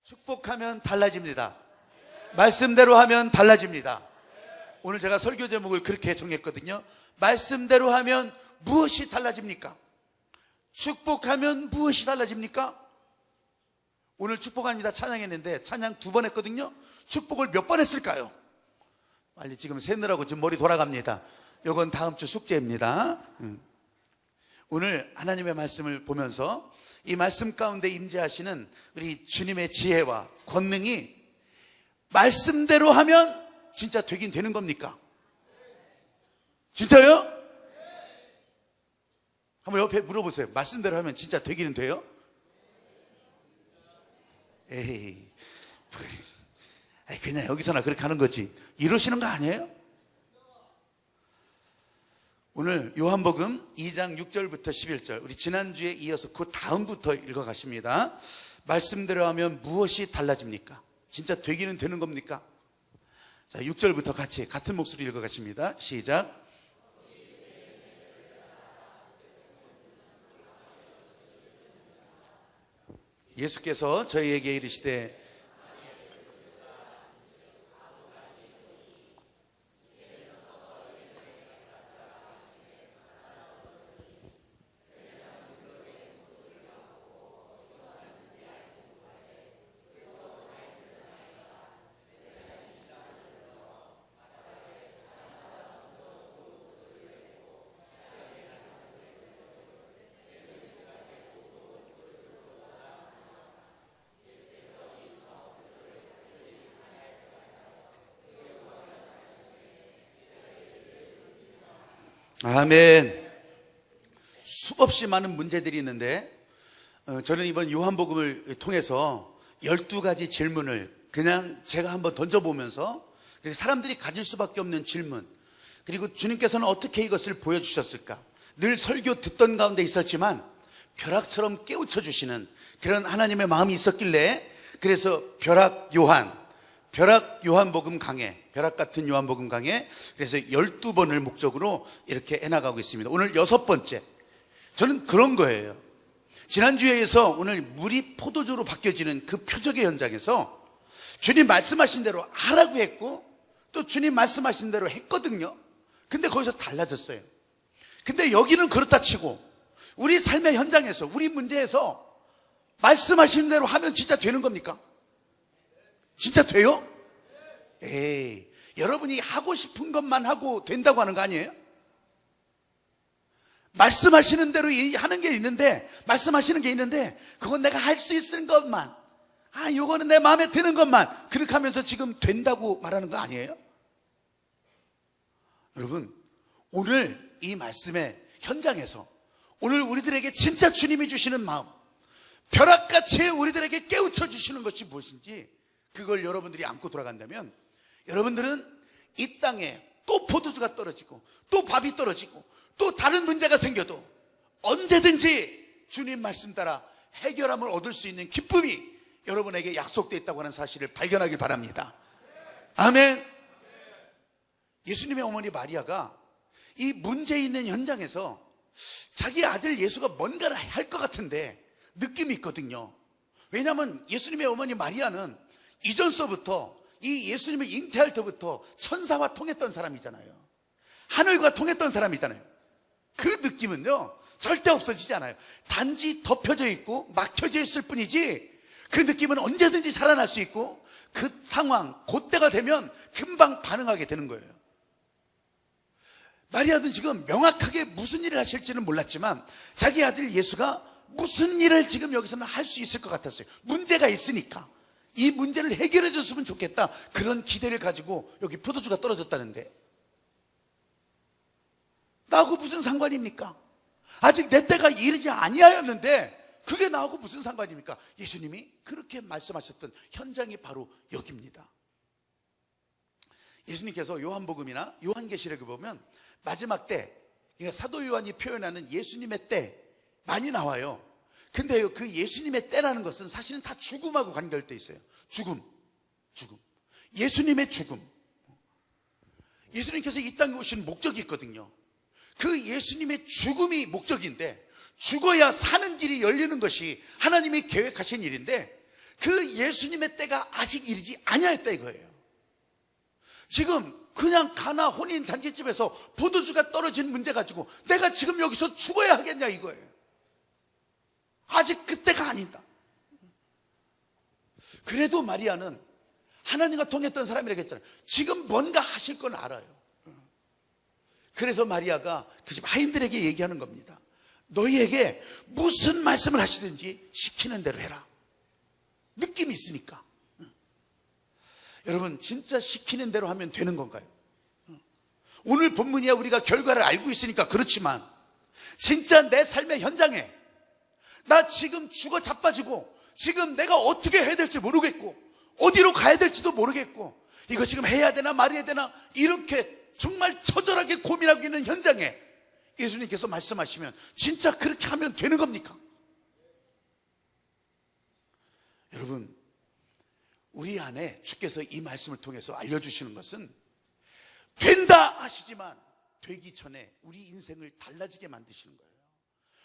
축복하면 달라집니다. 말씀대로 하면 달라집니다. 오늘 제가 설교 제목을 그렇게 정했거든요. 말씀대로 하면 무엇이 달라집니까? 축복하면 무엇이 달라집니까? 오늘 축복합니다 찬양했는데 찬양 2번 했거든요. 축복을 몇 번 했을까요? 빨리 지금 세느라고 지금 머리 돌아갑니다. 이건 다음 주 숙제입니다. 오늘 하나님의 말씀을 보면서 이 말씀 가운데 임재하시는 우리 주님의 지혜와 권능이 말씀대로 하면 진짜 되긴 되는 겁니까? 진짜요? 한번 옆에 물어보세요. 말씀대로 하면 진짜 되기는 돼요? 에이, 그냥 여기서나 그렇게 하는 거지. 이러시는 거 아니에요? 오늘 요한복음 2장 6절부터 11절, 우리 지난주에 이어서 그 다음부터 읽어가십니다. 말씀대로 하면 무엇이 달라집니까? 진짜 되기는 되는 겁니까? 자, 6절부터 같이 같은 목소리 읽어가십니다. 시작. 예수께서 저희에게 이르시되 아멘. 수없이 많은 문제들이 있는데 저는 이번 요한복음을 통해서 12가지 질문을 그냥 제가 한번 던져보면서 사람들이 가질 수밖에 없는 질문, 그리고 주님께서는 어떻게 이것을 보여주셨을까, 늘 설교 듣던 가운데 있었지만 벼락처럼 깨우쳐 주시는 그런 하나님의 마음이 있었길래, 그래서 벼락 요한복음 강해, 벼락 같은 요한복음 강해, 그래서 12번을 목적으로 이렇게 해나가고 있습니다. 오늘 6번째, 저는 그런 거예요. 지난주에서 오늘 물이 포도주로 바뀌어지는 그 표적의 현장에서 주님 말씀하신 대로 하라고 했고 또 주님 말씀하신 대로 했거든요. 근데 거기서 달라졌어요. 근데 여기는 그렇다 치고 우리 삶의 현장에서, 우리 문제에서 말씀하시는 대로 하면 진짜 되는 겁니까? 진짜 돼요? 에이, 여러분이 하고 싶은 것만 하고 된다고 하는 거 아니에요? 말씀하시는 대로 하는 게 있는데, 말씀하시는 게 있는데 그건 내가 할 수 있는 것만, 요거는 내 마음에 드는 것만 그렇게 하면서 지금 된다고 말하는 거 아니에요? 여러분, 오늘 이 말씀의 현장에서 오늘 우리들에게 진짜 주님이 주시는 마음, 벼락같이 우리들에게 깨우쳐 주시는 것이 무엇인지 그걸 여러분들이 안고 돌아간다면, 여러분들은 이 땅에 또 포도주가 떨어지고 또 밥이 떨어지고 또 다른 문제가 생겨도 언제든지 주님 말씀 따라 해결함을 얻을 수 있는 기쁨이 여러분에게 약속되어 있다고 하는 사실을 발견하길 바랍니다. 아멘. 예수님의 어머니 마리아가 이 문제 있는 현장에서 자기 아들 예수가 뭔가를 할 것 같은데 느낌이 있거든요. 왜냐하면 예수님의 어머니 마리아는 이전서부터, 이 예수님을 잉태할 때부터 천사와 통했던 사람이잖아요. 하늘과 통했던 사람이잖아요. 그 느낌은요 절대 없어지지 않아요. 단지 덮여져 있고 막혀져 있을 뿐이지 그 느낌은 언제든지 살아날 수 있고 그 상황, 그때가 되면 금방 반응하게 되는 거예요. 마리아는 지금 명확하게 무슨 일을 하실지는 몰랐지만 자기 아들 예수가 무슨 일을 지금 여기서는 할 수 있을 것 같았어요. 문제가 있으니까 이 문제를 해결해 줬으면 좋겠다, 그런 기대를 가지고 여기 포도주가 떨어졌다는데, 나하고 무슨 상관입니까? 아직 내 때가 이르지 아니하였는데 그게 나하고 무슨 상관입니까? 예수님이 그렇게 말씀하셨던 현장이 바로 여기입니다. 예수님께서 요한복음이나 요한계시록에 보면 마지막 때, 그러니까 사도 요한이 표현하는 예수님의 때 많이 나와요. 근데 그 예수님의 때라는 것은 사실은 다 죽음하고 관계되어 있어요. 죽음. 예수님의 죽음. 예수님께서 이 땅에 오신 목적이 있거든요. 그 예수님의 죽음이 목적인데, 죽어야 사는 길이 열리는 것이 하나님이 계획하신 일인데, 그 예수님의 때가 아직 이르지 아니하였다 이거예요. 지금 그냥 가나 혼인 잔치집에서 포도주가 떨어진 문제 가지고 내가 지금 여기서 죽어야 하겠냐 이거예요. 아직 그때가 아니다. 그래도 마리아는 하나님과 통했던 사람이라고 했잖아요. 지금 뭔가 하실 건 알아요. 그래서 마리아가 그 집 하인들에게 얘기하는 겁니다. 너희에게 무슨 말씀을 하시든지 시키는 대로 해라. 느낌이 있으니까. 여러분, 진짜 시키는 대로 하면 되는 건가요? 오늘 본문이야 우리가 결과를 알고 있으니까 그렇지만 진짜 내 삶의 현장에 나 지금 죽어 자빠지고 지금 내가 어떻게 해야 될지 모르겠고 어디로 가야 될지도 모르겠고 이거 지금 해야 되나 말해야 되나 이렇게 정말 처절하게 고민하고 있는 현장에 예수님께서 말씀하시면 진짜 그렇게 하면 되는 겁니까? 여러분, 우리 안에 주께서 이 말씀을 통해서 알려주시는 것은 된다 하시지만 되기 전에 우리 인생을 달라지게 만드시는 거예요.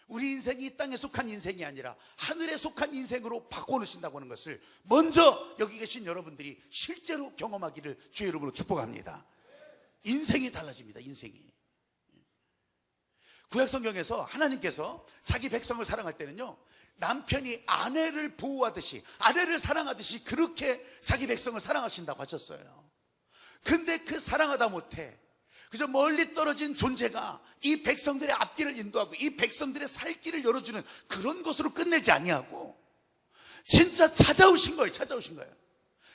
우리 인생이 이 땅에 속한 인생이 아니라 하늘에 속한 인생으로 바꿔놓으신다고 하는 것을 먼저 여기 계신 여러분들이 실제로 경험하기를 주의 이름으로 축복합니다. 인생이 달라집니다. 인생이. 구약성경에서 하나님께서 자기 백성을 사랑할 때는요, 남편이 아내를 보호하듯이 아내를 사랑하듯이 그렇게 자기 백성을 사랑하신다고 하셨어요. 근데 그 사랑하다 못해 그저 멀리 떨어진 존재가 이 백성들의 앞길을 인도하고 이 백성들의 살 길을 열어주는 그런 것으로 끝내지 아니하고 진짜 찾아오신 거예요. 찾아오신 거예요.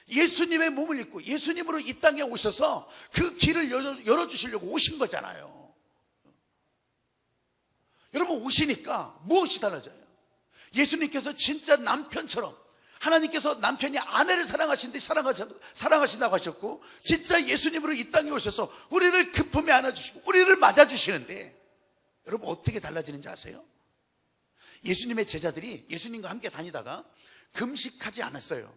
예수님의 몸을 입고 예수님으로 이 땅에 오셔서 그 길을 열어주시려고 오신 거잖아요. 여러분, 오시니까 무엇이 달라져요? 예수님께서 진짜 남편처럼 하나님께서 남편이 아내를 사랑하신다고 하셨고 진짜 예수님으로 이 땅에 오셔서 우리를 그 품에 안아주시고 우리를 맞아주시는데 여러분 어떻게 달라지는지 아세요? 예수님의 제자들이 예수님과 함께 다니다가 금식하지 않았어요.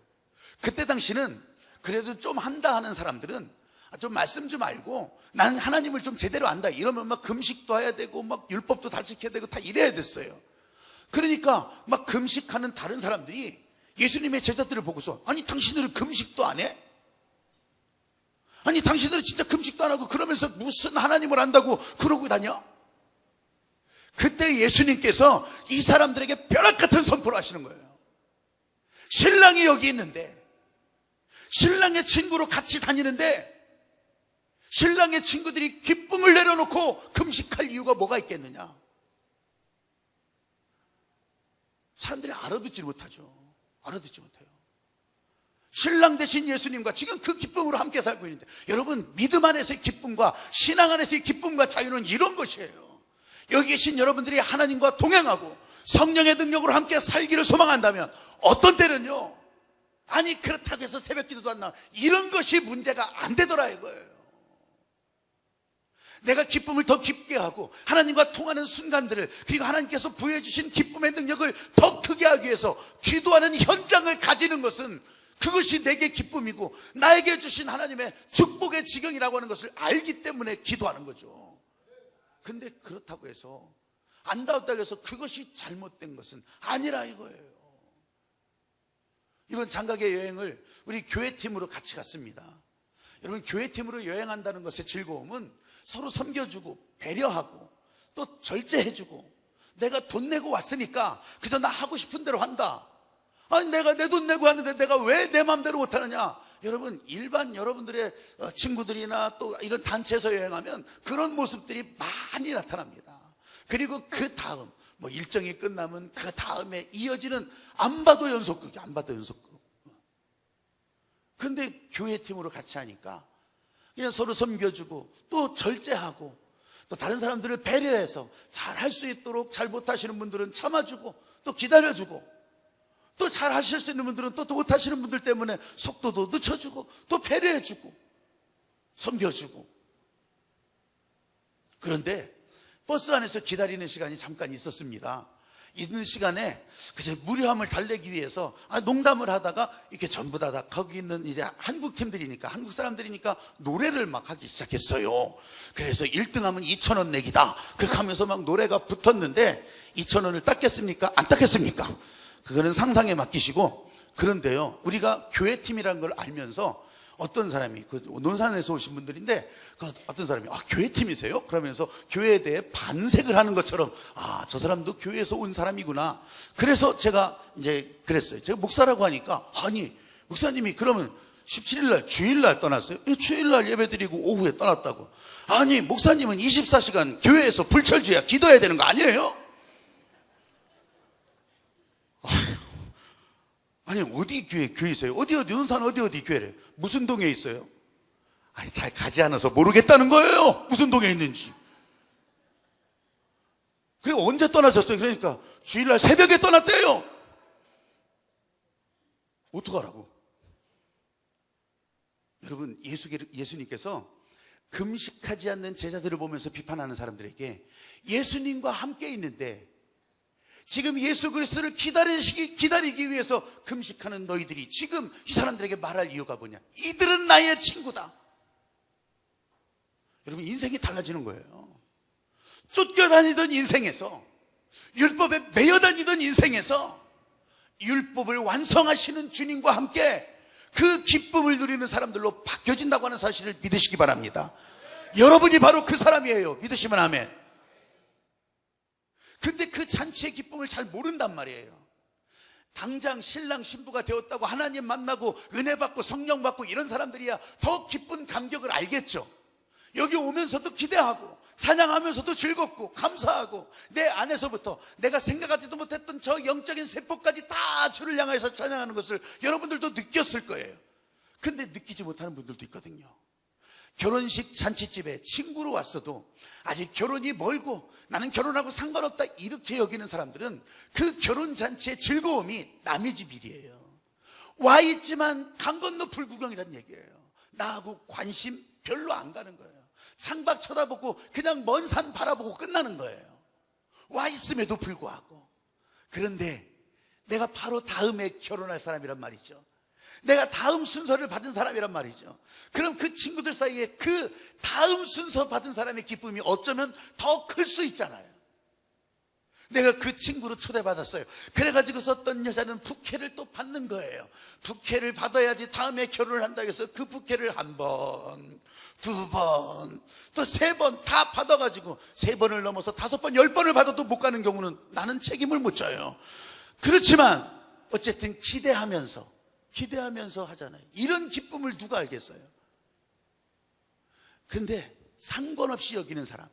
그때 당시는 그래도 좀 한다 하는 사람들은 좀 말씀 좀 알고 나는 하나님을 좀 제대로 안다 이러면 막 금식도 해야 되고 막 율법도 다 지켜야 되고 다 이래야 됐어요. 그러니까 막 금식하는 다른 사람들이 예수님의 제자들을 보고서 아니 당신들은 금식도 안 해? 아니 당신들은 진짜 금식도 안 하고 그러면서 무슨 하나님을 안다고 그러고 다녀? 그때 예수님께서 이 사람들에게 벼락 같은 선포를 하시는 거예요. 신랑이 여기 있는데 신랑의 친구로 같이 다니는데 신랑의 친구들이 기쁨을 내려놓고 금식할 이유가 뭐가 있겠느냐? 사람들이 알아듣지 못하죠. 알아듣지 못해요. 신랑 되신 예수님과 지금 그 기쁨으로 함께 살고 있는데 여러분, 믿음 안에서의 기쁨과 신앙 안에서의 기쁨과 자유는 이런 것이에요. 여기 계신 여러분들이 하나님과 동행하고 성령의 능력으로 함께 살기를 소망한다면 어떤 때는요, 아니 그렇다고 해서 새벽 기도도 안 나와 이런 것이 문제가 안 되더라 이거예요. 내가 기쁨을 더 깊게 하고 하나님과 통하는 순간들을 그리고 하나님께서 부여해 주신 기쁨의 능력을 더 크게 하기 위해서 기도하는 현장을 가지는 것은 그것이 내게 기쁨이고 나에게 주신 하나님의 축복의 지경이라고 하는 것을 알기 때문에 기도하는 거죠. 근데 그렇다고 해서 안다웠다고 해서 그것이 잘못된 것은 아니라 이거예요. 이번 장가계 여행을 우리 교회팀으로 같이 갔습니다. 여러분, 교회팀으로 여행한다는 것의 즐거움은 서로 섬겨주고 배려하고 또 절제해주고 내가 돈 내고 왔으니까 그저 나 하고 싶은 대로 한다. 아니 내가 내 돈 내고 하는데 내가 왜 내 마음대로 못하느냐. 여러분, 일반 여러분들의 친구들이나 또 이런 단체에서 여행하면 그런 모습들이 많이 나타납니다. 그리고 그 다음 뭐 일정이 끝나면 그 다음에 이어지는 안 봐도 연속극이 안 봐도 연속극. 근데 교회팀으로 같이 하니까 그냥 서로 섬겨주고 또 절제하고 또 다른 사람들을 배려해서 잘 할 수 있도록 잘 못하시는 분들은 참아주고 또 기다려주고 또 잘 하실 수 있는 분들은 또 못하시는 분들 때문에 속도도 늦춰주고 또 배려해주고 섬겨주고. 그런데 버스 안에서 기다리는 시간이 잠깐 있었습니다. 있는 시간에 그래서 무료함을 달래기 위해서 농담을 하다가 이렇게 전부 다 거기 있는 이제 한국 팀들이니까 한국 사람들이니까 노래를 막 하기 시작했어요. 그래서 1등하면 2,000원 내기다 그렇게 하면서 막 노래가 붙었는데 2,000원을 땄겠습니까? 안 땄겠습니까? 그거는 상상에 맡기시고 그런데요, 우리가 교회팀이라는 걸 알면서 어떤 사람이, 그 논산에서 오신 분들인데, 그 어떤 사람이, 교회팀이세요? 그러면서 교회에 대해 반색을 하는 것처럼, 저 사람도 교회에서 온 사람이구나. 그래서 제가 이제 그랬어요. 제가 목사라고 하니까, 아니, 목사님이 그러면 17일날, 주일날 떠났어요? 예, 주일날 예배 드리고 오후에 떠났다고. 아니, 목사님은 24시간 교회에서 불철주야 기도해야 되는 거 아니에요? 아니, 어디 교회이세요? 어디 논산 어디 교회래? 무슨 동에 있어요? 아니, 잘 가지 않아서 모르겠다는 거예요. 무슨 동에 있는지. 그리고 언제 떠나셨어요? 그러니까 주일날 새벽에 떠났대요. 어떡하라고? 여러분, 예수님께서 금식하지 않는 제자들을 보면서 비판하는 사람들에게 예수님과 함께 있는데 지금 예수 그리스도를 기다리기 위해서 금식하는 너희들이 지금 이 사람들에게 말할 이유가 뭐냐? 이들은 나의 친구다. 여러분, 인생이 달라지는 거예요. 쫓겨다니던 인생에서, 율법에 매여다니던 인생에서 율법을 완성하시는 주님과 함께 그 기쁨을 누리는 사람들로 바뀌어진다고 하는 사실을 믿으시기 바랍니다. 여러분이 바로 그 사람이에요. 믿으시면 아멘. 근데 그 잔치의 기쁨을 잘 모른단 말이에요. 당장 신랑 신부가 되었다고 하나님 만나고 은혜 받고 성령 받고 이런 사람들이야 더 기쁜 감격을 알겠죠. 여기 오면서도 기대하고 찬양하면서도 즐겁고 감사하고 내 안에서부터 내가 생각하지도 못했던 저 영적인 세포까지 다 주를 향해서 찬양하는 것을 여러분들도 느꼈을 거예요. 근데 느끼지 못하는 분들도 있거든요. 결혼식 잔치집에 친구로 왔어도 아직 결혼이 멀고 나는 결혼하고 상관없다 이렇게 여기는 사람들은 그 결혼 잔치의 즐거움이 남의 집 일이에요. 와 있지만 강 건너 불구경이란 얘기예요. 나하고 관심 별로 안 가는 거예요. 창밖 쳐다보고 그냥 먼 산 바라보고 끝나는 거예요. 와 있음에도 불구하고. 그런데 내가 바로 다음에 결혼할 사람이란 말이죠. 내가 다음 순서를 받은 사람이란 말이죠. 그럼 그 친구들 사이에 그 다음 순서 받은 사람의 기쁨이 어쩌면 더 클 수 있잖아요. 내가 그 친구로 초대받았어요. 그래가지고서 어떤 여자는 부케를 또 받는 거예요. 부케를 받아야지 다음에 결혼을 한다고 해서 그 부케를 한 번, 두 번, 또 세 번 다 받아가지고 3번을 넘어서 5번, 10번을 받아도 못 가는 경우는 나는 책임을 못 져요. 그렇지만 어쨌든 기대하면서 하잖아요. 이런 기쁨을 누가 알겠어요? 근데 상관없이 여기는 사람,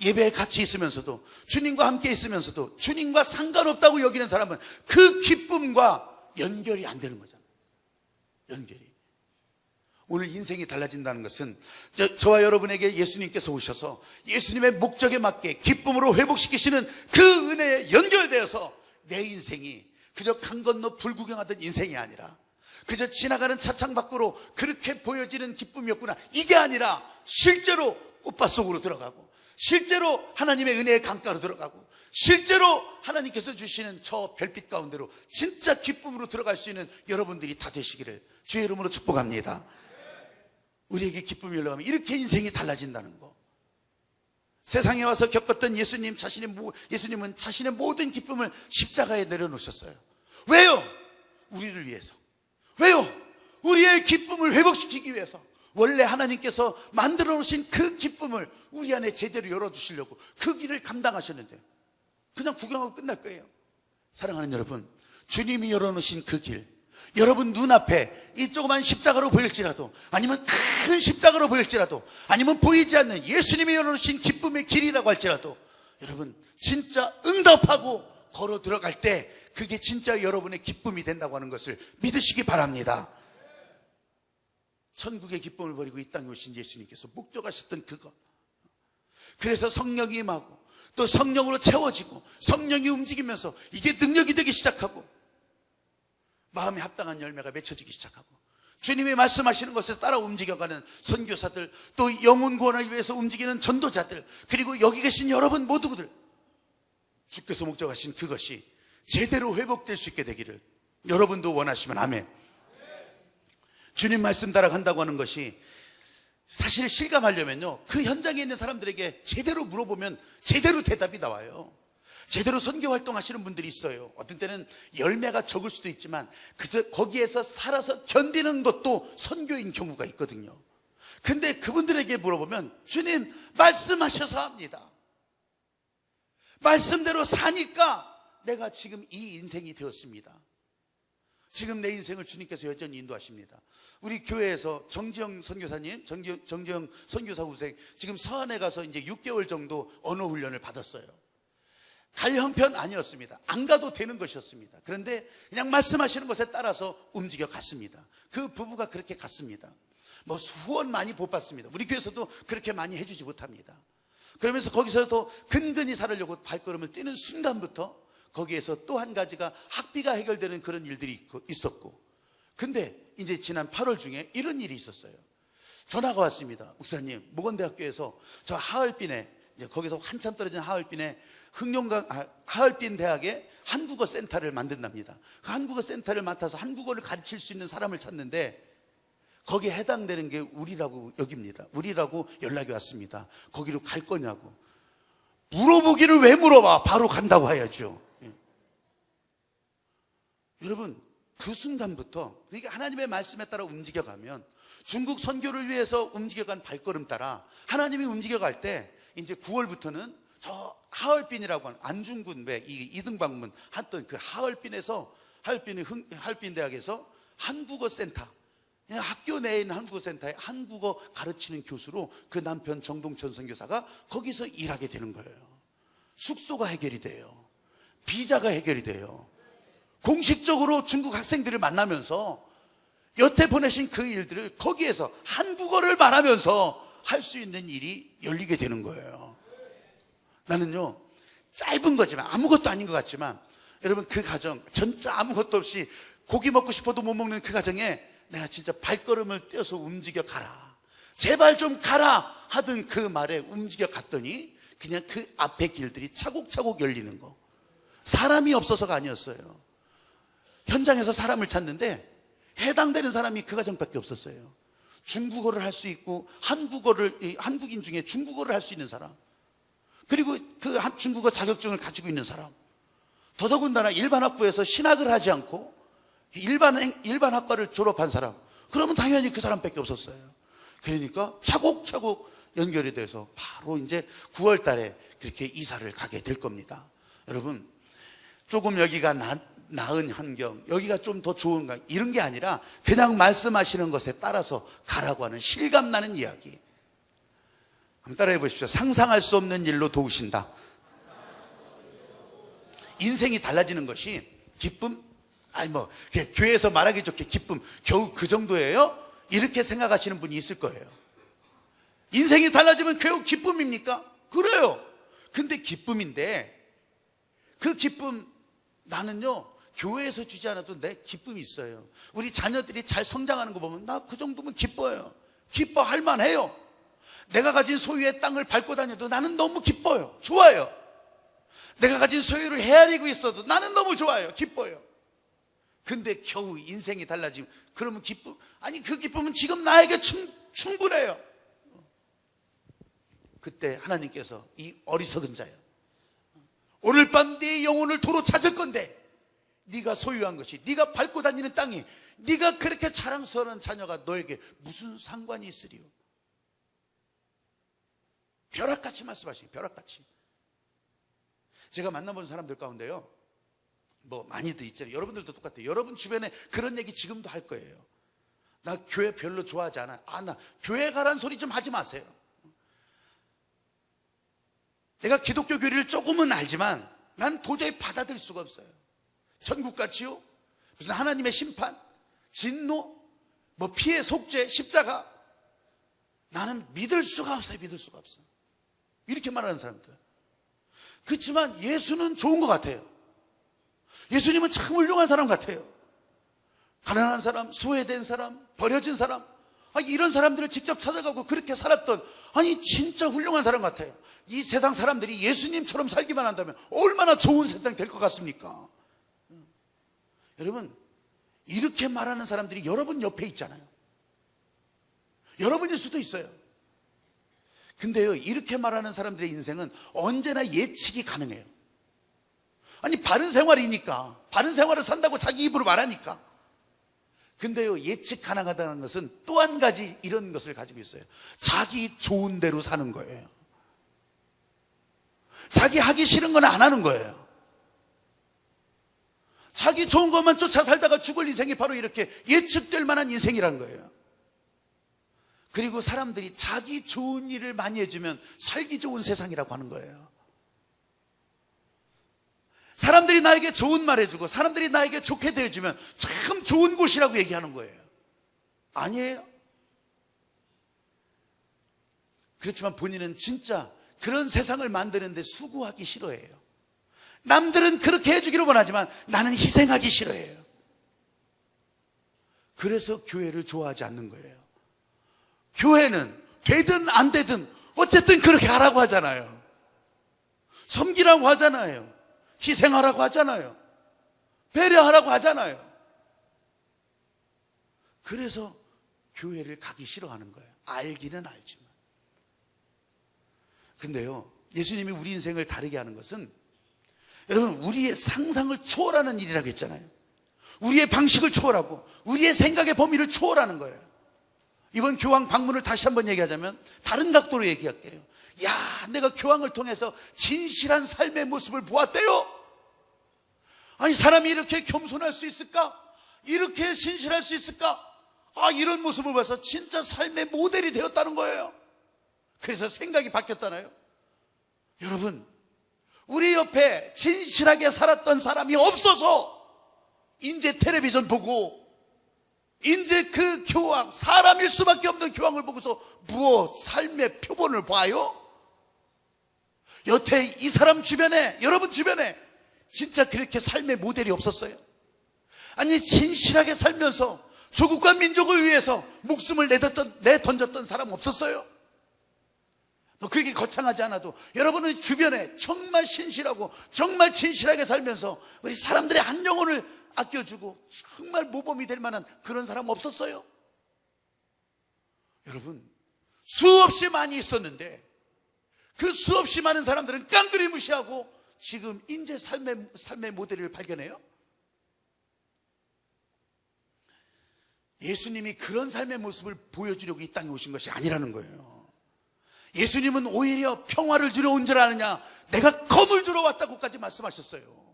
예배에 같이 있으면서도 주님과 함께 있으면서도 주님과 상관없다고 여기는 사람은 그 기쁨과 연결이 안 되는 거잖아요. 연결이. 오늘 인생이 달라진다는 것은 저와 여러분에게 예수님께서 오셔서 예수님의 목적에 맞게 기쁨으로 회복시키시는 그 은혜에 연결되어서 내 인생이 그저 강 건너 불구경하던 인생이 아니라 그저 지나가는 차창 밖으로 그렇게 보여지는 기쁨이었구나, 이게 아니라 실제로 꽃밭 속으로 들어가고 실제로 하나님의 은혜의 강가로 들어가고 실제로 하나님께서 주시는 저 별빛 가운데로 진짜 기쁨으로 들어갈 수 있는 여러분들이 다 되시기를 주의 이름으로 축복합니다. 우리에게 기쁨이 올라가면 이렇게 인생이 달라진다는 거. 세상에 와서 겪었던 예수님은 자신의 모든 기쁨을 십자가에 내려놓으셨어요. 왜요? 우리를 위해서. 왜요? 우리의 기쁨을 회복시키기 위해서. 원래 하나님께서 만들어 놓으신 그 기쁨을 우리 안에 제대로 열어주시려고 그 길을 감당하셨는데 그냥 구경하고 끝날 거예요. 사랑하는 여러분, 주님이 열어놓으신 그 길, 여러분 눈앞에 이 조그만 십자가로 보일지라도, 아니면 큰 십자가로 보일지라도, 아니면 보이지 않는 예수님이 열어놓으신 기쁨의 길이라고 할지라도, 여러분 진짜 응답하고 걸어 들어갈 때 그게 진짜 여러분의 기쁨이 된다고 하는 것을 믿으시기 바랍니다. 천국의 기쁨을 버리고 이 땅에 오신 예수님께서 목적하셨던 그것, 그래서 성령이 임하고 또 성령으로 채워지고 성령이 움직이면서 이게 능력이 되기 시작하고 마음에 합당한 열매가 맺혀지기 시작하고 주님이 말씀하시는 것에 따라 움직여가는 선교사들, 또 영혼 구원을 위해서 움직이는 전도자들, 그리고 여기 계신 여러분 모두들, 주께서 목적하신 그것이 제대로 회복될 수 있게 되기를 여러분도 원하시면 아멘. 주님 말씀 따라 간다고 하는 것이 사실 실감하려면요, 그 현장에 있는 사람들에게 제대로 물어보면 제대로 대답이 나와요. 제대로 선교 활동하시는 분들이 있어요. 어떤 때는 열매가 적을 수도 있지만 그저 거기에서 살아서 견디는 것도 선교인 경우가 있거든요. 근데 그분들에게 물어보면 주님 말씀하셔서 합니다. 말씀대로 사니까 내가 지금 이 인생이 되었습니다. 지금 내 인생을 주님께서 여전히 인도하십니다. 우리 교회에서 정지영 선교사님, 정지영 선교사 후생 지금 서안에 가서 이제 6개월 정도 언어 훈련을 받았어요. 갈 형편 아니었습니다. 안 가도 되는 것이었습니다. 그런데 그냥 말씀하시는 것에 따라서 움직여 갔습니다. 그 부부가 그렇게 갔습니다. 뭐 후원 많이 못 받습니다. 우리 교회에서도 그렇게 많이 해주지 못합니다. 그러면서 거기서도 근근히 살으려고 발걸음을 뛰는 순간부터 거기에서 또 한 가지가 학비가 해결되는 그런 일들이 있었고, 근데 이제 지난 8월 중에 이런 일이 있었어요. 전화가 왔습니다. 목사님, 모건대학교에서 저 하얼빈에, 이제 거기서 한참 떨어진 하얼빈에 하얼빈 대학에 한국어 센터를 만든답니다. 그 한국어 센터를 맡아서 한국어를 가르칠 수 있는 사람을 찾는데 거기에 해당되는 게 우리라고 여깁니다. 우리라고 연락이 왔습니다. 거기로 갈 거냐고. 물어보기를 왜 물어봐? 바로 간다고 해야죠. 예. 여러분, 그 순간부터, 그러니까 하나님의 말씀에 따라 움직여가면, 중국 선교를 위해서 움직여간 발걸음 따라 하나님이 움직여갈 때 이제 9월부터는 저 하얼빈이라고 하는 안중근, 왜 이등방문 했던 그 하얼빈 대학에서 한국어 센터, 학교 내에 있는 한국어 센터에 한국어 가르치는 교수로 그 남편 정동천 선교사가 거기서 일하게 되는 거예요. 숙소가 해결이 돼요. 비자가 해결이 돼요. 공식적으로 중국 학생들을 만나면서 여태 보내신 그 일들을 거기에서 한국어를 말하면서 할 수 있는 일이 열리게 되는 거예요. 나는요, 짧은 거지만, 아무것도 아닌 것 같지만, 여러분, 그 가정, 진짜 아무것도 없이 고기 먹고 싶어도 못 먹는 그 가정에 내가 진짜 발걸음을 떼어서 움직여 가라, 제발 좀 가라 하던 그 말에 움직여 갔더니 그냥 그 앞에 길들이 차곡차곡 열리는 거. 사람이 없어서가 아니었어요. 현장에서 사람을 찾는데 해당되는 사람이 그 가정밖에 없었어요. 중국어를 할 수 있고 한국인 중에 중국어를 할 수 있는 사람, 그리고 그 중국어 자격증을 가지고 있는 사람, 더더군다나 일반 학부에서 신학을 하지 않고 일반 학과를 졸업한 사람, 그러면 당연히 그 사람밖에 없었어요. 그러니까 차곡차곡 연결이 돼서 바로 이제 9월 달에 그렇게 이사를 가게 될 겁니다. 여러분, 조금 여기가 나은 환경, 여기가 좀 더 좋은가, 이런 게 아니라 그냥 말씀하시는 것에 따라서 가라고 하는 실감나는 이야기. 한번 따라해 보십시오. 상상할 수 없는 일로 도우신다. 인생이 달라지는 것이 기쁨? 아니 뭐 교회에서 말하기 좋게 기쁨 겨우 그 정도예요? 이렇게 생각하시는 분이 있을 거예요. 인생이 달라지면 겨우 기쁨입니까? 그래요. 근데 기쁨인데 그 기쁨, 나는요 교회에서 주지 않아도 내 기쁨이 있어요. 우리 자녀들이 잘 성장하는 거 보면 나 그 정도면 기뻐요. 기뻐할 만해요. 내가 가진 소유의 땅을 밟고 다녀도 나는 너무 기뻐요. 좋아요. 내가 가진 소유를 헤아리고 있어도 나는 너무 좋아요. 기뻐요. 근데 겨우 인생이 달라지면, 그러면 기쁨, 아니 그 기쁨은 지금 나에게 충분해요. 그때 하나님께서 이 어리석은 자야, 오늘 밤 네 영혼을 도로 찾을 건데 네가 소유한 것이, 네가 밟고 다니는 땅이, 네가 그렇게 자랑스러운 자녀가 너에게 무슨 상관이 있으리요? 벼락같이 말씀하시니, 벼락같이. 제가 만나본 사람들 가운데요, 뭐 많이들 있잖아요. 여러분들도 똑같아요. 여러분 주변에 그런 얘기 지금도 할 거예요. 나 교회 별로 좋아하지 않아. 나 교회 가란 소리 좀 하지 마세요. 내가 기독교 교리를 조금은 알지만 난 도저히 받아들일 수가 없어요. 천국같이요? 무슨 하나님의 심판, 진노, 뭐 피해 속죄, 십자가, 나는 믿을 수가 없어요. 믿을 수가 없어. 이렇게 말하는 사람들. 그렇지만 예수는 좋은 것 같아요. 예수님은 참 훌륭한 사람 같아요. 가난한 사람, 소외된 사람, 버려진 사람, 이런 사람들을 직접 찾아가고 그렇게 살았던, 진짜 훌륭한 사람 같아요. 이 세상 사람들이 예수님처럼 살기만 한다면 얼마나 좋은 세상이 될 것 같습니까? 여러분, 이렇게 말하는 사람들이 여러분 옆에 있잖아요. 여러분일 수도 있어요. 근데요, 이렇게 말하는 사람들의 인생은 언제나 예측이 가능해요. 아니, 바른 생활이니까, 바른 생활을 산다고 자기 입으로 말하니까. 근데요, 예측 가능하다는 것은 또 한 가지 이런 것을 가지고 있어요. 자기 좋은 대로 사는 거예요. 자기 하기 싫은 건 안 하는 거예요. 자기 좋은 것만 쫓아 살다가 죽을 인생이 바로 이렇게 예측될 만한 인생이라는 거예요. 그리고 사람들이 자기 좋은 일을 많이 해주면 살기 좋은 세상이라고 하는 거예요. 사람들이 나에게 좋은 말 해주고 사람들이 나에게 좋게 대해주면 참 좋은 곳이라고 얘기하는 거예요. 아니에요? 그렇지만 본인은 진짜 그런 세상을 만드는데 수고하기 싫어해요. 남들은 그렇게 해주기를 원하지만 나는 희생하기 싫어해요. 그래서 교회를 좋아하지 않는 거예요. 교회는 되든 안 되든 어쨌든 그렇게 하라고 하잖아요. 섬기라고 하잖아요. 희생하라고 하잖아요. 배려하라고 하잖아요. 그래서 교회를 가기 싫어하는 거예요. 알기는 알지만. 근데요, 예수님이 우리 인생을 다르게 하는 것은, 여러분, 우리의 상상을 초월하는 일이라고 했잖아요. 우리의 방식을 초월하고 우리의 생각의 범위를 초월하는 거예요. 이번 교황 방문을 다시 한번 얘기하자면 다른 각도로 얘기할게요. 야, 내가 교황을 통해서 진실한 삶의 모습을 보았대요. 아니, 사람이 이렇게 겸손할 수 있을까? 이렇게 신실할 수 있을까? 아, 이런 모습을 봐서 진짜 삶의 모델이 되었다는 거예요. 그래서 생각이 바뀌었잖아요. 여러분, 우리 옆에 진실하게 살았던 사람이 없어서 이제 텔레비전 보고 이제 그 교황, 사람일 수밖에 없는 교황을 보고서 무엇 삶의 표본을 봐요? 여태 이 사람 주변에, 여러분 주변에 진짜 그렇게 삶의 모델이 없었어요? 아니, 진실하게 살면서 조국과 민족을 위해서 목숨을 내던졌던 사람 없었어요? 뭐 그렇게 거창하지 않아도 여러분의 주변에 정말 신실하고 정말 진실하게 살면서 우리 사람들의 한 영혼을 아껴주고 정말 모범이 될 만한 그런 사람 없었어요? 여러분, 수없이 많이 있었는데 그 수없이 많은 사람들은 깡그리 무시하고 지금 인제 삶의 모델을 발견해요? 예수님이 그런 삶의 모습을 보여주려고 이 땅에 오신 것이 아니라는 거예요. 예수님은 오히려 평화를 주러 온 줄 아느냐, 내가 검을 주러 왔다고까지 말씀하셨어요.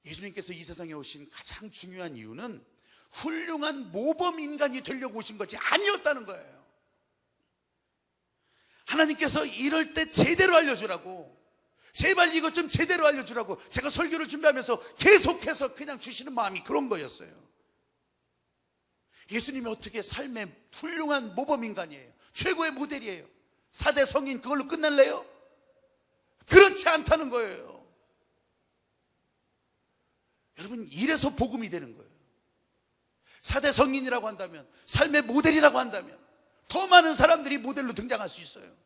예수님께서 이 세상에 오신 가장 중요한 이유는 훌륭한 모범 인간이 되려고 오신 것이 아니었다는 거예요. 하나님께서 이럴 때 제대로 알려주라고, 제발 이것 좀 제대로 알려주라고 제가 설교를 준비하면서 계속해서 그냥 주시는 마음이 그런 거였어요. 예수님이 어떻게 삶의 훌륭한 모범인간이에요. 최고의 모델이에요. 4대 성인 그걸로 끝날래요? 그렇지 않다는 거예요. 여러분, 이래서 복음이 되는 거예요. 4대 성인이라고 한다면, 삶의 모델이라고 한다면 더 많은 사람들이 모델로 등장할 수 있어요.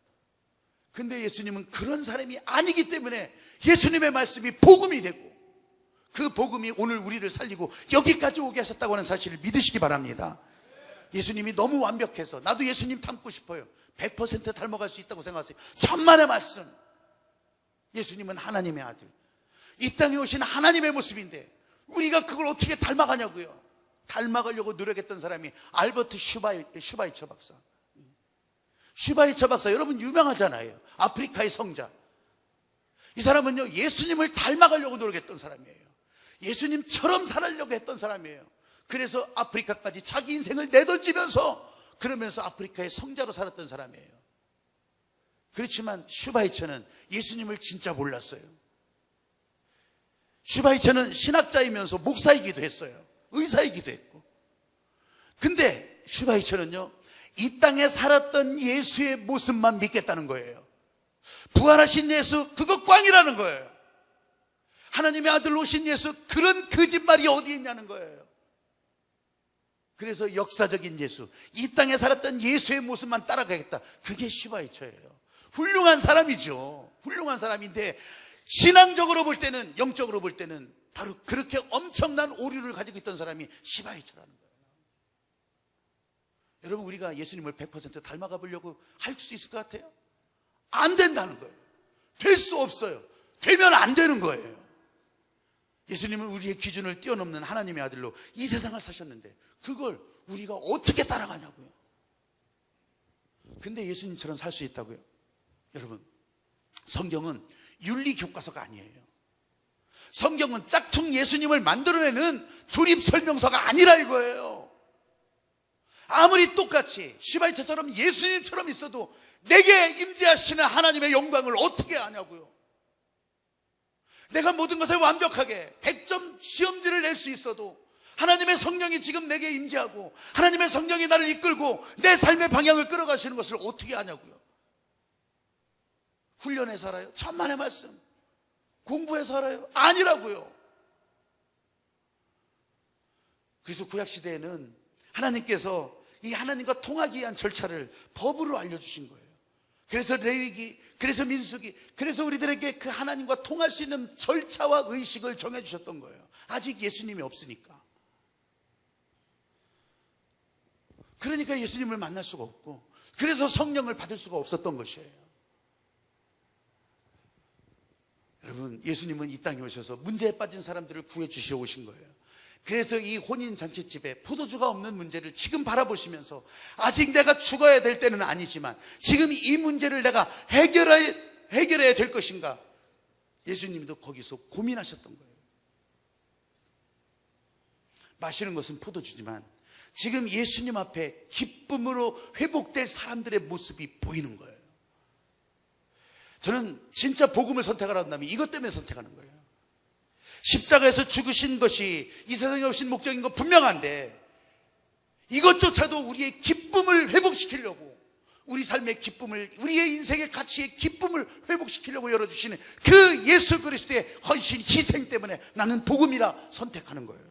근데 예수님은 그런 사람이 아니기 때문에 예수님의 말씀이 복음이 되고 그 복음이 오늘 우리를 살리고 여기까지 오게 하셨다고 하는 사실을 믿으시기 바랍니다. 예수님이 너무 완벽해서 나도 예수님 닮고 싶어요. 100% 닮아갈 수 있다고 생각하세요? 천만의 말씀. 예수님은 하나님의 아들, 이 땅에 오신 하나님의 모습인데 우리가 그걸 어떻게 닮아가냐고요. 닮아가려고 노력했던 사람이 알버트 슈바이처 박사. 슈바이처 박사 여러분 유명하잖아요. 아프리카의 성자. 이 사람은요, 예수님을 닮아가려고 노력했던 사람이에요. 예수님처럼 살아려고 했던 사람이에요. 그래서 아프리카까지 자기 인생을 내던지면서 그러면서 아프리카의 성자로 살았던 사람이에요. 그렇지만 슈바이처는 예수님을 진짜 몰랐어요. 슈바이처는 신학자이면서 목사이기도 했어요. 의사이기도 했고. 근데 슈바이처는요, 이 땅에 살았던 예수의 모습만 믿겠다는 거예요. 부활하신 예수, 그거 꽝이라는 거예요. 하나님의 아들 오신 예수, 그런 거짓말이 어디 있냐는 거예요. 그래서 역사적인 예수, 이 땅에 살았던 예수의 모습만 따라가겠다. 그게 슈바이처예요. 훌륭한 사람이죠. 훌륭한 사람인데 신앙적으로 볼 때는, 영적으로 볼 때는 바로 그렇게 엄청난 오류를 가지고 있던 사람이 슈바이처라는 거예요. 여러분, 우리가 예수님을 100% 닮아가 보려고 할 수 있을 것 같아요? 안 된다는 거예요. 될 수 없어요. 되면 안 되는 거예요. 예수님은 우리의 기준을 뛰어넘는 하나님의 아들로 이 세상을 사셨는데 그걸 우리가 어떻게 따라가냐고요. 근데 예수님처럼 살 수 있다고요. 여러분, 성경은 윤리교과서가 아니에요. 성경은 짝퉁 예수님을 만들어내는 조립설명서가 아니라 이거예요. 아무리 똑같이 시바이처럼 예수님처럼 있어도 내게 임재하시는 하나님의 영광을 어떻게 아냐고요. 내가 모든 것을 완벽하게 100점 시험지를 낼 수 있어도 하나님의 성령이 지금 내게 임재하고 하나님의 성령이 나를 이끌고 내 삶의 방향을 끌어가시는 것을 어떻게 아냐고요. 훈련해서 알아요? 천만의 말씀. 공부해서 알아요? 아니라고요. 그래서 구약시대에는 하나님께서 이 하나님과 통하기 위한 절차를 법으로 알려주신 거예요. 그래서 레위기, 그래서 민수기, 그래서 우리들에게 그 하나님과 통할 수 있는 절차와 의식을 정해주셨던 거예요. 아직 예수님이 없으니까. 그러니까 예수님을 만날 수가 없고, 그래서 성령을 받을 수가 없었던 것이에요. 여러분, 예수님은 이 땅에 오셔서 문제에 빠진 사람들을 구해주시러 오신 거예요. 그래서 이 혼인잔치집에 포도주가 없는 문제를 지금 바라보시면서 아직 내가 죽어야 될 때는 아니지만 지금 이 문제를 내가 해결해야 될 것인가, 예수님도 거기서 고민하셨던 거예요. 마시는 것은 포도주지만 지금 예수님 앞에 기쁨으로 회복될 사람들의 모습이 보이는 거예요. 저는 진짜 복음을 선택을 한다면 이것 때문에 선택하는 거예요. 십자가에서 죽으신 것이 이 세상에 오신 목적인 건 분명한데 이것조차도 우리의 기쁨을 회복시키려고, 우리 삶의 기쁨을, 우리의 인생의 가치의 기쁨을 회복시키려고 열어주시는 그 예수 그리스도의 헌신, 희생 때문에 나는 복음이라 선택하는 거예요.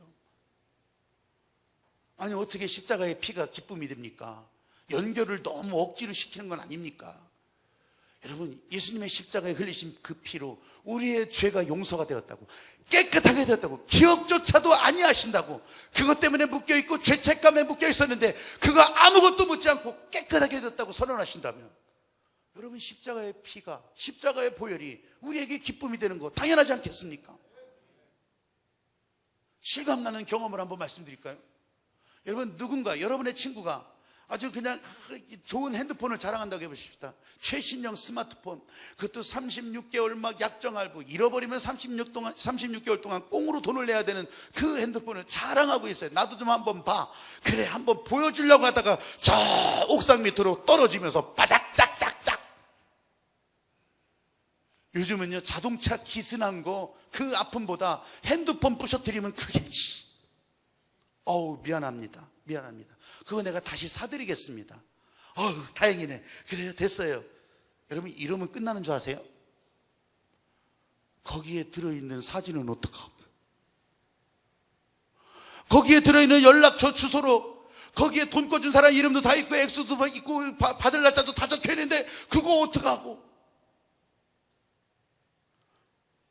아니, 어떻게 십자가의 피가 기쁨이 됩니까? 연결을 너무 억지로 시키는 건 아닙니까? 여러분, 예수님의 십자가에 흘리신 그 피로 우리의 죄가 용서가 되었다고, 깨끗하게 되었다고, 기억조차도 아니하신다고, 그것 때문에 묶여있고 죄책감에 묶여있었는데 그거 아무것도 묻지 않고 깨끗하게 되었다고 선언하신다면, 여러분, 십자가의 피가, 십자가의 보혈이 우리에게 기쁨이 되는 거 당연하지 않겠습니까? 실감나는 경험을 한번 말씀드릴까요? 여러분, 누군가, 여러분의 친구가 아주 그냥 좋은 핸드폰을 자랑한다고 해보십시다. 최신형 스마트폰, 그것도 36개월 막 약정 할부, 잃어버리면 36개월 동안 꽁으로 돈을 내야 되는 그 핸드폰을 자랑하고 있어요. 나도 좀 한번 봐. 그래, 한번 보여주려고 하다가 저 옥상 밑으로 떨어지면서 바작짝짝짝. 요즘은요, 자동차 기스난 거 그 아픔보다 핸드폰 부셔뜨리면 그게 어우, 미안합니다. 그거 내가 다시 사드리겠습니다. 어우, 다행이네. 그래요, 됐어요. 여러분, 이러면 끝나는 줄 아세요? 거기에 들어있는 사진은 어떡하고, 거기에 들어있는 연락처 주소로, 거기에 돈 꿔준 사람 이름도 다 있고 액수도 있고 받을 날짜도 다 적혀있는데 그거 어떡하고.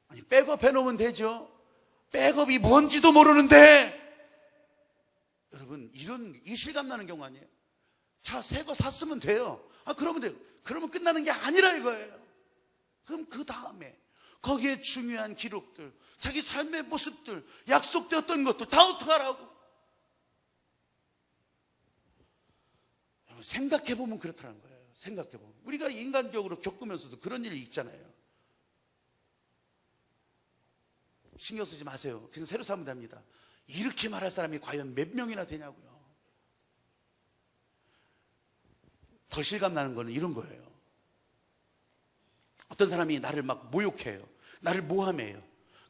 아니, 백업 해놓으면 되죠. 백업이 뭔지도 모르는데. 여러분, 이 실감나는 경우 아니에요? 차 새 거 샀으면 돼요. 그러면 돼요. 그러면 끝나는 게 아니라 이거예요. 그럼 그 다음에 거기에 중요한 기록들, 자기 삶의 모습들, 약속되었던 것들 다 어떡하라고. 여러분, 생각해보면 그렇다는 거예요. 생각해보면 우리가 인간적으로 겪으면서도 그런 일이 있잖아요. 신경 쓰지 마세요. 그냥 새로 살면 됩니다. 이렇게 말할 사람이 과연 몇 명이나 되냐고요. 더 실감나는 거는 이런 거예요. 어떤 사람이 나를 막 모욕해요. 나를 모함해요.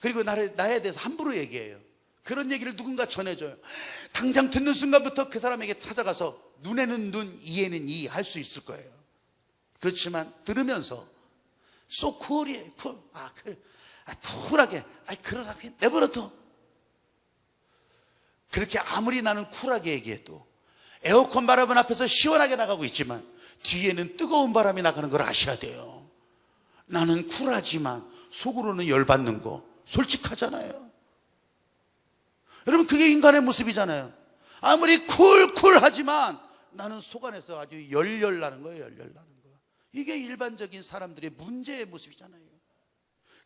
그리고 나에 대해서 함부로 얘기해요. 그런 얘기를 누군가 전해줘요. 당장 듣는 순간부터 그 사람에게 찾아가서 눈에는 눈, 이에는 이 할 수 있을 거예요. 그렇지만 들으면서 so cool이에요. cool. 그래. 쿨하게. 그러라고 내버려둬. 그렇게 아무리 나는 쿨하게 얘기해도 에어컨 바람은 앞에서 시원하게 나가고 있지만 뒤에는 뜨거운 바람이 나가는 걸 아셔야 돼요. 나는 쿨하지만 속으로는 열받는 거 솔직하잖아요. 여러분, 그게 인간의 모습이잖아요. 아무리 쿨하지만 나는 속 안에서 아주 열나는 거예요. 열나는 거. 이게 일반적인 사람들의 문제의 모습이잖아요.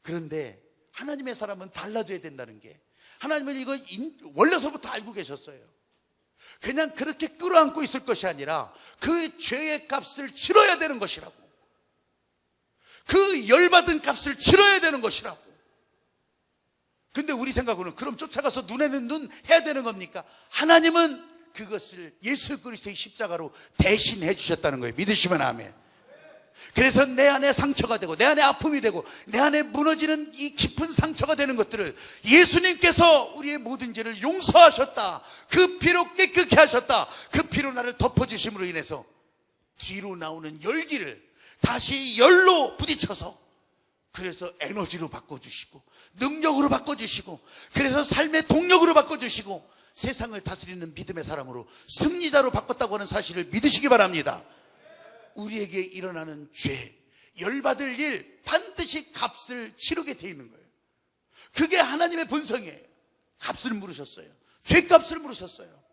그런데 하나님의 사람은 달라져야 된다는 게, 하나님은 이거 원래서부터 알고 계셨어요. 그냥 그렇게 끌어안고 있을 것이 아니라 그 죄의 값을 치러야 되는 것이라고, 그 열받은 값을 치러야 되는 것이라고. 근데 우리 생각으로는 그럼 쫓아가서 눈에는 눈 해야 되는 겁니까? 하나님은 그것을 예수 그리스도의 십자가로 대신해 주셨다는 거예요. 믿으시면 아멘. 그래서 내 안에 상처가 되고 내 안에 아픔이 되고 내 안에 무너지는 이 깊은 상처가 되는 것들을 예수님께서 우리의 모든 죄를 용서하셨다, 그 피로 깨끗게 하셨다, 그 피로 나를 덮어주심으로 인해서 뒤로 나오는 열기를 다시 열로 부딪혀서, 그래서 에너지로 바꿔주시고 능력으로 바꿔주시고, 그래서 삶의 동력으로 바꿔주시고 세상을 다스리는 믿음의 사람으로 승리자로 바꿨다고 하는 사실을 믿으시기 바랍니다. 우리에게 일어나는 죄, 열받을 일, 반드시 값을 치르게 돼 있는 거예요. 그게 하나님의 본성이에요. 값을 물으셨어요. 죄값을 물으셨어요.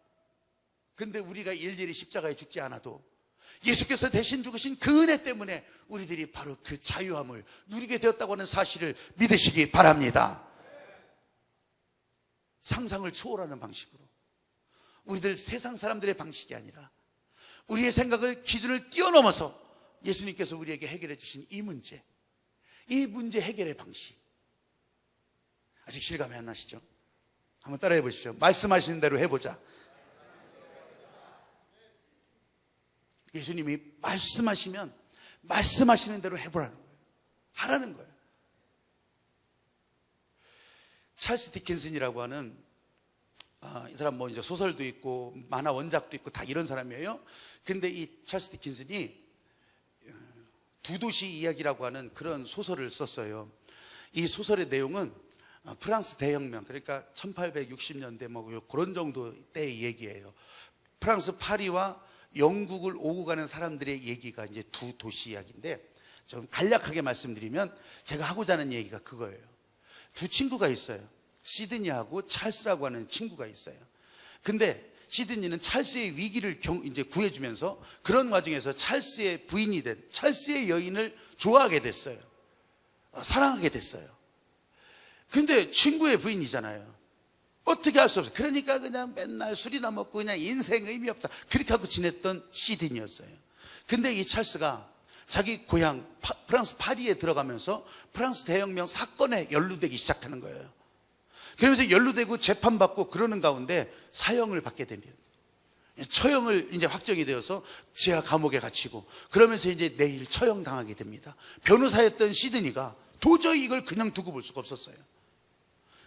근데 우리가 일일이 십자가에 죽지 않아도 예수께서 대신 죽으신 그 은혜 때문에 우리들이 바로 그 자유함을 누리게 되었다고 하는 사실을 믿으시기 바랍니다. 상상을 초월하는 방식으로, 우리들 세상 사람들의 방식이 아니라 우리의 생각을, 기준을 뛰어넘어서 예수님께서 우리에게 해결해 주신 이 문제 해결의 방식, 아직 실감이 안 나시죠? 한번 따라해 보십시오. 말씀하시는 대로 해보자. 예수님이 말씀하시면 말씀하시는 대로 해보라는 거예요. 하라는 거예요. 찰스 디킨슨이라고 하는 이 사람 뭐 이제 소설도 있고 만화 원작도 있고 다 이런 사람이에요. 근데 이 찰스 디킨슨이 두 도시 이야기라고 하는 그런 소설을 썼어요. 이 소설의 내용은 프랑스 대혁명, 그러니까 1860년대 뭐 그런 정도 때의 얘기예요. 프랑스 파리와 영국을 오고 가는 사람들의 얘기가 이제 두 도시 이야기인데, 좀 간략하게 말씀드리면 제가 하고자 하는 얘기가 그거예요. 두 친구가 있어요. 시드니하고 찰스라고 하는 친구가 있어요. 근데 시드니는 찰스의 위기를 이제 구해주면서 그런 과정에서 찰스의 부인이 된 찰스의 여인을 좋아하게 됐어요. 사랑하게 됐어요. 근데 친구의 부인이잖아요. 어떻게 할 수 없어요. 그러니까 그냥 맨날 술이나 먹고 그냥 인생 의미 없다, 그렇게 하고 지냈던 시드니였어요. 근데 이 찰스가 자기 고향 프랑스 파리에 들어가면서 프랑스 대혁명 사건에 연루되기 시작하는 거예요. 그러면서 연루되고 재판받고 그러는 가운데 사형을 받게 됩니다. 처형을 이제 확정이 되어서 지하 감옥에 갇히고, 그러면서 이제 내일 처형당하게 됩니다. 변호사였던 시드니가 도저히 이걸 그냥 두고 볼 수가 없었어요.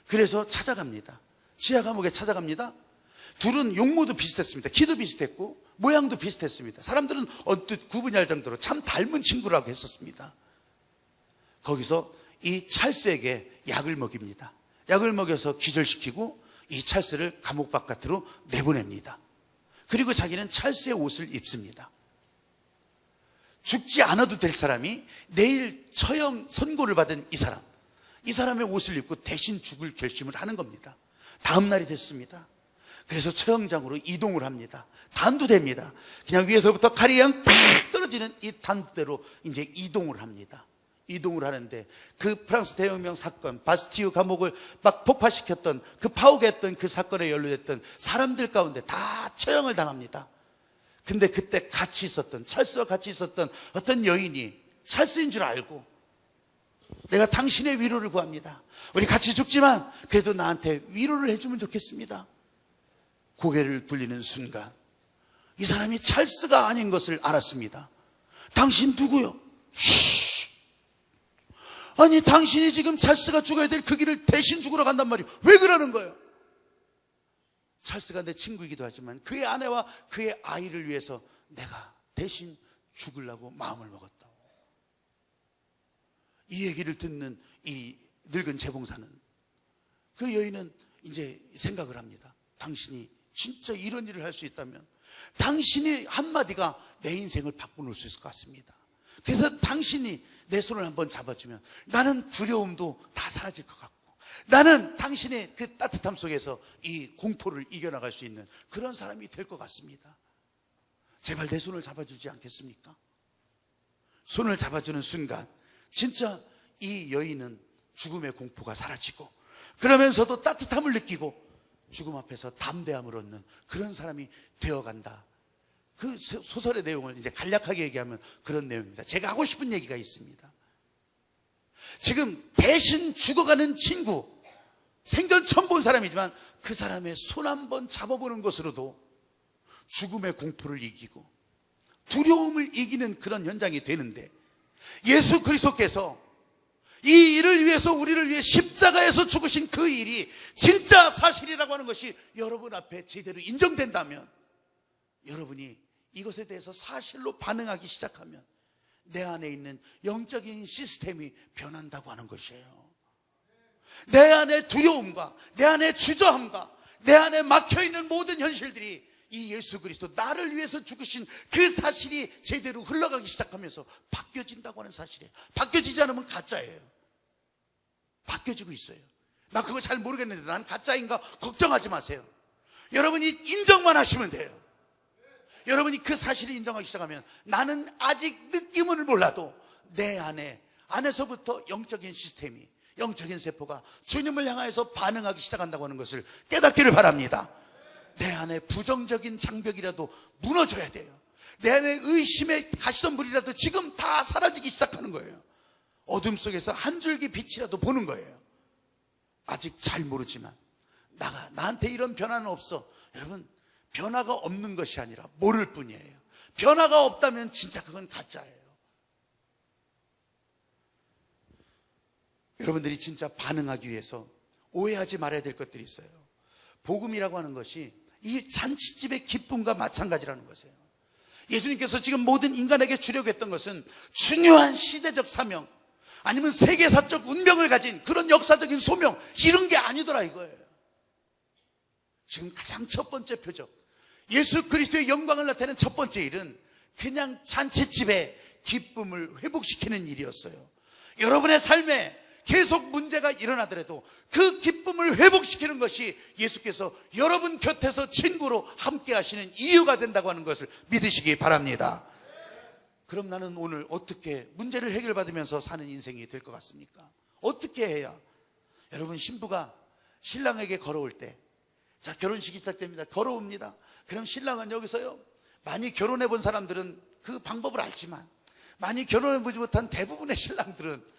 그래서 찾아갑니다. 지하 감옥에 찾아갑니다. 둘은 용모도 비슷했습니다. 키도 비슷했고 모양도 비슷했습니다. 사람들은 언뜻 구분이 할 정도로 참 닮은 친구라고 했었습니다. 거기서 이 찰스에게 약을 먹입니다. 약을 먹여서 기절시키고 이 찰스를 감옥 바깥으로 내보냅니다. 그리고 자기는 찰스의 옷을 입습니다. 죽지 않아도 될 사람이 내일 처형 선고를 받은 이 사람의 옷을 입고 대신 죽을 결심을 하는 겁니다. 다음 날이 됐습니다. 그래서 처형장으로 이동을 합니다. 단두대입니다. 그냥 위에서부터 칼이 그냥 팍 떨어지는 이 단두대로 이제 이동을 합니다. 이동을 하는데 그 프랑스 대혁명 사건, 바스티유 감옥을 막 폭파시켰던, 그 파괴했던 그 사건에 연루됐던 사람들 가운데 다 처형을 당합니다. 근데 그때 같이 있었던, 찰스와 같이 있었던 어떤 여인이 찰스인 줄 알고, 내가 당신의 위로를 구합니다. 우리 같이 죽지만 그래도 나한테 위로를 해주면 좋겠습니다. 고개를 돌리는 순간 이 사람이 찰스가 아닌 것을 알았습니다. 당신 누구요? 아니 당신이 지금 찰스가 죽어야 될 그 길을 대신 죽으러 간단 말이에요. 왜 그러는 거예요? 찰스가 내 친구이기도 하지만 그의 아내와 그의 아이를 위해서 내가 대신 죽으려고 마음을 먹었다. 이 얘기를 듣는 이 늙은 재봉사는, 그 여인은 이제 생각을 합니다. 당신이 진짜 이런 일을 할 수 있다면 당신의 한마디가 내 인생을 바꿔놓을 수 있을 것 같습니다. 그래서 당신이 내 손을 한번 잡아주면 나는 두려움도 다 사라질 것 같고, 나는 당신의 그 따뜻함 속에서 이 공포를 이겨나갈 수 있는 그런 사람이 될 것 같습니다. 제발 내 손을 잡아주지 않겠습니까? 손을 잡아주는 순간 진짜 이 여인은 죽음의 공포가 사라지고, 그러면서도 따뜻함을 느끼고 죽음 앞에서 담대함을 얻는 그런 사람이 되어간다. 그 소설의 내용을 이제 간략하게 얘기하면 그런 내용입니다. 제가 하고 싶은 얘기가 있습니다. 지금 대신 죽어가는 친구, 생전 처음 본 사람이지만 그 사람의 손 한번 잡아보는 것으로도 죽음의 공포를 이기고 두려움을 이기는 그런 현장이 되는데, 예수 그리스도께서 이 일을 위해서, 우리를 위해 십자가에서 죽으신 그 일이 진짜 사실이라고 하는 것이 여러분 앞에 제대로 인정된다면, 여러분이 이것에 대해서 사실로 반응하기 시작하면 내 안에 있는 영적인 시스템이 변한다고 하는 것이에요. 내 안에 두려움과 내 안에 주저함과 내 안에 막혀있는 모든 현실들이 이 예수 그리스도, 나를 위해서 죽으신 그 사실이 제대로 흘러가기 시작하면서 바뀌어진다고 하는 사실이에요. 바뀌어지지 않으면 가짜예요. 바뀌어지고 있어요. 나 그거 잘 모르겠는데 난 가짜인가 걱정하지 마세요. 여러분이 인정만 하시면 돼요. 여러분이 그 사실을 인정하기 시작하면 나는 아직 느낌을 몰라도 내 안에서부터 영적인 시스템이, 영적인 세포가 주님을 향해서 반응하기 시작한다고 하는 것을 깨닫기를 바랍니다. 내 안에 부정적인 장벽이라도 무너져야 돼요. 내 안에 의심의 가시덤불이라도 지금 다 사라지기 시작하는 거예요. 어둠 속에서 한 줄기 빛이라도 보는 거예요. 아직 잘 모르지만 나한테 이런 변화는 없어. 여러분, 변화가 없는 것이 아니라 모를 뿐이에요. 변화가 없다면 진짜 그건 가짜예요. 여러분들이 진짜 반응하기 위해서 오해하지 말아야 될 것들이 있어요. 복음이라고 하는 것이 이 잔치집의 기쁨과 마찬가지라는 것이에요. 예수님께서 지금 모든 인간에게 주려고 했던 것은 중요한 시대적 사명, 아니면 세계사적 운명을 가진 그런 역사적인 소명, 이런 게 아니더라 이거예요. 지금 가장 첫 번째 표적, 예수 그리스도의 영광을 나타내는 첫 번째 일은 그냥 잔치집의 기쁨을 회복시키는 일이었어요. 여러분의 삶에 계속 문제가 일어나더라도 그 기쁨을 회복시키는 것이 예수께서 여러분 곁에서 친구로 함께 하시는 이유가 된다고 하는 것을 믿으시기 바랍니다. 그럼 나는 오늘 어떻게 문제를 해결받으면서 사는 인생이 될 것 같습니까? 어떻게 해야? 여러분, 신부가 신랑에게 걸어올 때, 자, 결혼식이 시작됩니다. 걸어옵니다. 그럼 신랑은 여기서요, 많이 결혼해 본 사람들은 그 방법을 알지만 많이 결혼해 보지 못한 대부분의 신랑들은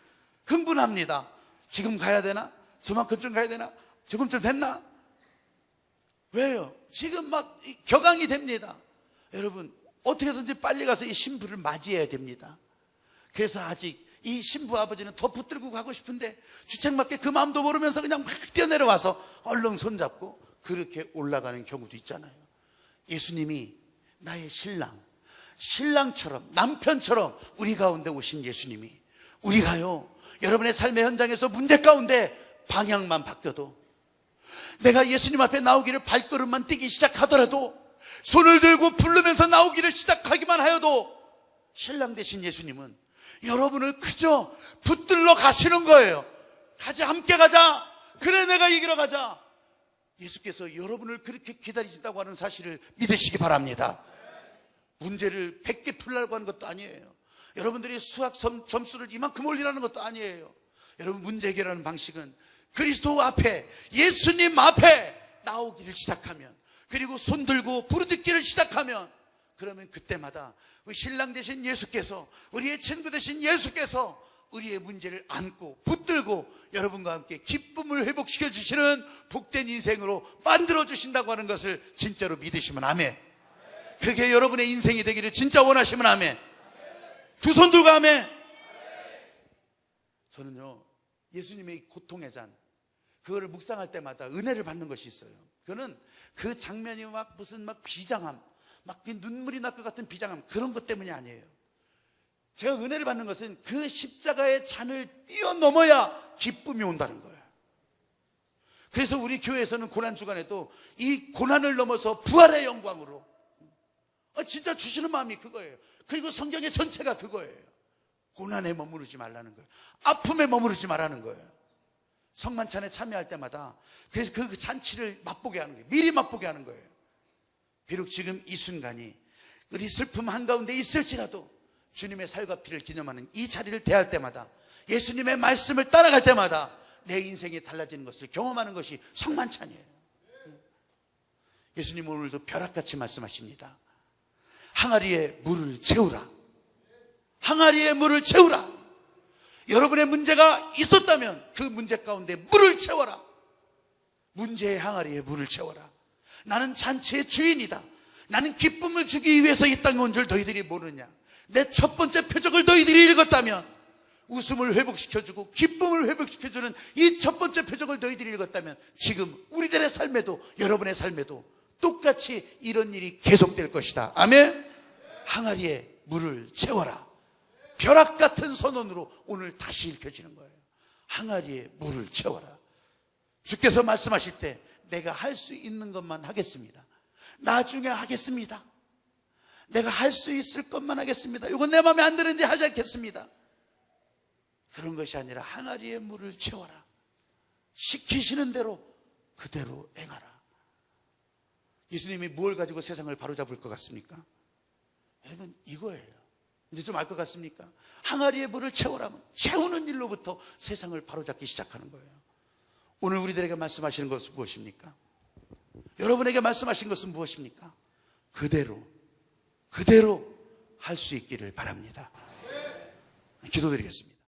흥분합니다. 지금 가야 되나? 저만큼쯤 가야 되나? 조금쯤 됐나? 왜요? 지금 막 격앙이 됩니다. 여러분, 어떻게든지 빨리 가서 이 신부를 맞이해야 됩니다. 그래서 아직 이 신부 아버지는 더 붙들고 가고 싶은데 주책맞게 그 마음도 모르면서 그냥 막 뛰어내려와서 얼른 손잡고 그렇게 올라가는 경우도 있잖아요. 예수님이 나의 신랑처럼, 남편처럼 우리 가운데 오신 예수님이, 우리가요, 여러분의 삶의 현장에서 문제 가운데 방향만 바뀌어도, 내가 예수님 앞에 나오기를 발걸음만 뛰기 시작하더라도, 손을 들고 부르면서 나오기를 시작하기만 하여도 신랑 되신 예수님은 여러분을 그저 붙들러 가시는 거예요. 가자, 함께 가자. 그래, 내가 이기러 가자. 예수께서 여러분을 그렇게 기다리신다고 하는 사실을 믿으시기 바랍니다. 문제를 100개 풀라고 하는 것도 아니에요. 여러분들이 수학 점수를 이만큼 올리라는 것도 아니에요. 여러분, 문제 해결하는 방식은 그리스도 앞에, 예수님 앞에 나오기를 시작하면, 그리고 손 들고 부르짖기를 시작하면, 그러면 그때마다 우리 신랑 되신 예수께서, 우리의 친구 되신 예수께서 우리의 문제를 안고 붙들고 여러분과 함께 기쁨을 회복시켜 주시는 복된 인생으로 만들어 주신다고 하는 것을 진짜로 믿으시면 아멘. 그게 여러분의 인생이 되기를 진짜 원하시면 아멘. 두 손 들고 아멘. 저는요, 예수님의 고통의 잔, 그거를 묵상할 때마다 은혜를 받는 것이 있어요. 그거는 그 장면이 막 무슨 막 비장함, 막 눈물이 날 것 같은 비장함, 그런 것 때문이 아니에요. 제가 은혜를 받는 것은 그 십자가의 잔을 뛰어넘어야 기쁨이 온다는 거예요. 그래서 우리 교회에서는 고난주간에도 이 고난을 넘어서 부활의 영광으로, 진짜 주시는 마음이 그거예요. 그리고 성경의 전체가 그거예요. 고난에 머무르지 말라는 거예요. 아픔에 머무르지 말라는 거예요. 성만찬에 참여할 때마다 그래서 그 잔치를 맛보게 하는 거예요. 미리 맛보게 하는 거예요. 비록 지금 이 순간이 우리 슬픔 한가운데 있을지라도 주님의 살과 피를 기념하는 이 자리를 대할 때마다 예수님의 말씀을 따라갈 때마다 내 인생이 달라지는 것을 경험하는 것이 성만찬이에요. 예수님 오늘도 벼락같이 말씀하십니다. 항아리에 물을 채우라. 항아리에 물을 채우라. 여러분의 문제가 있었다면 그 문제 가운데 물을 채워라. 문제의 항아리에 물을 채워라. 나는 잔치의 주인이다. 나는 기쁨을 주기 위해서 이 땅에 온 줄 너희들이 모르냐. 내 첫 번째 표적을 너희들이 읽었다면, 웃음을 회복시켜주고 기쁨을 회복시켜주는 이 첫 번째 표적을 너희들이 읽었다면, 지금 우리들의 삶에도, 여러분의 삶에도 똑같이 이런 일이 계속될 것이다. 아멘. 항아리에 물을 채워라. 벼락 같은 선언으로 오늘 다시 읽혀지는 거예요. 항아리에 물을 채워라. 주께서 말씀하실 때 내가 할 수 있는 것만 하겠습니다. 나중에 하겠습니다. 내가 할 수 있을 것만 하겠습니다. 이건 내 마음에 안 드는데 하지 않겠습니다. 그런 것이 아니라 항아리에 물을 채워라. 시키시는 대로 그대로 행하라. 예수님이 무엇을 가지고 세상을 바로잡을 것 같습니까? 여러분, 이거예요. 이제 좀 알 것 같습니까? 항아리에 물을 채우라면 채우는 일로부터 세상을 바로잡기 시작하는 거예요. 오늘 우리들에게 말씀하시는 것은 무엇입니까? 여러분에게 말씀하신 것은 무엇입니까? 그대로 할 수 있기를 바랍니다. 기도드리겠습니다.